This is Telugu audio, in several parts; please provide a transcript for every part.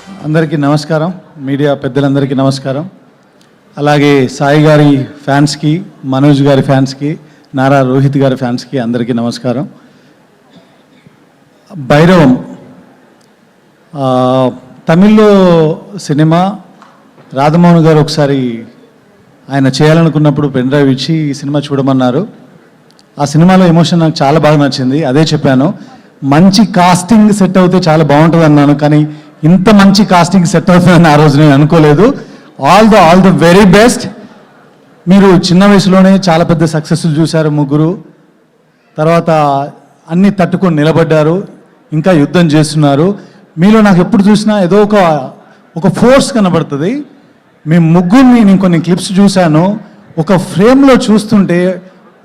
అందరికీ నమస్కారం, మీడియా పెద్దలందరికీ నమస్కారం. అలాగే సాయి గారి ఫ్యాన్స్కి, మనోజ్ గారి ఫ్యాన్స్కి, నారా రోహిత్ గారి ఫ్యాన్స్కి అందరికీ నమస్కారం. భైరవం తమిళ్లో సినిమా రాధమోహన్ గారు ఒకసారి ఆయన చేయాలనుకున్నప్పుడు పెన్ డ్రైవ్ ఇచ్చి ఈ సినిమా చూడమన్నారు. ఆ సినిమాలో ఎమోషన్ నాకు చాలా బాగా నచ్చింది. అదే చెప్పాను, మంచి కాస్టింగ్ సెట్ అవుతే చాలా బాగుంటుంది అన్నాను, కానీ ఇంత మంచి కాస్టింగ్ సెట్ అవుతుందని ఆ రోజు నేను అనుకోలేదు. All the very best. మీరు చిన్న వయసులోనే చాలా పెద్ద సక్సెస్లు చూశారు ముగ్గురు. తర్వాత అన్నీ తట్టుకొని నిలబడ్డారు, ఇంకా యుద్ధం చేస్తున్నారు. మీలో నాకు ఎప్పుడు చూసినా ఏదో ఒక ఫోర్స్ కనబడుతుంది. మీ ముగ్గురిని నేను కొన్ని క్లిప్స్ చూశాను. ఒక ఫ్రేమ్లో చూస్తుంటే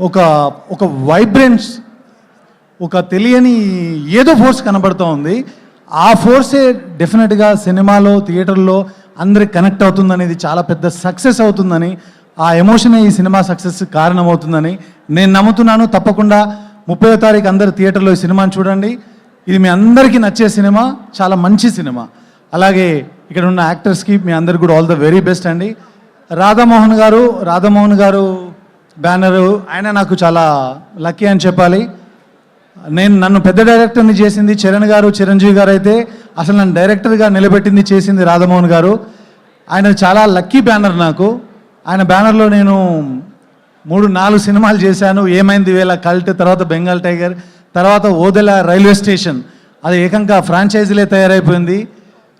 ఒక వైబ్రెన్స్, ఒక తెలియని ఏదో ఫోర్స్ కనబడుతూ ఉంది. ఆ ఫోర్సే డెఫినెట్గా సినిమాలో, థియేటర్లో అందరికి కనెక్ట్ అవుతుందనేది, చాలా పెద్ద సక్సెస్ అవుతుందని, ఆ ఎమోషనే ఈ సినిమా సక్సెస్ కారణమవుతుందని నేను నమ్ముతున్నాను. తప్పకుండా 30వ తారీఖు అందరు థియేటర్లో ఈ సినిమాని చూడండి. ఇది మీ అందరికీ నచ్చే సినిమా, చాలా మంచి సినిమా. అలాగే ఇక్కడ ఉన్న యాక్టర్స్కి మీ అందరికి కూడా ఆల్ ద వెరీ బెస్ట్ అండి. రాధామోహన్ గారు బ్యానరు, ఆయన నాకు చాలా లక్కీ అని చెప్పాలి. నన్ను పెద్ద డైరెక్టర్ని చేసింది చరణ్ గారు, చిరంజీవి గారు అయితే అసలు నన్ను డైరెక్టర్గా నిలబెట్టింది, చేసింది రాధామోహన్ గారు. ఆయన చాలా లక్కీ బ్యానర్ నాకు. ఆయన బ్యానర్లో నేను 3-4 సినిమాలు చేశాను. ఏమైంది వేళ, కల్ట్, తర్వాత బెంగాల్ టైగర్, తర్వాత ఓదెల రైల్వే స్టేషన్. అది ఏకంగా ఫ్రాంచైజీలే తయారైపోయింది.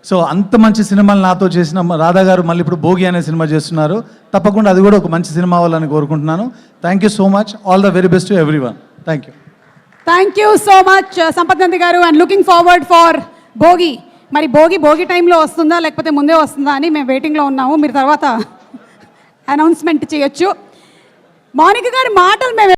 సో అంత మంచి సినిమాలు నాతో చేసిన రాధా గారు మళ్ళీ ఇప్పుడు భోగి అనే సినిమా చేస్తున్నారు. తప్పకుండా అది కూడా ఒక మంచి సినిమా అవ్వాలని కోరుకుంటున్నాను. Thank you so much. All the very best to everyone. Thank you. Thank you so much Sampath Nandi garu. And looking forward for Bhogi. మరి భోగి టైంలో వస్తుందా లేకపోతే ముందే వస్తుందా అని మేము వెయిటింగ్లో ఉన్నాము. మీరు తర్వాత అనౌన్స్మెంట్ చేయొచ్చు. మౌనిక గారి మాటలు మేము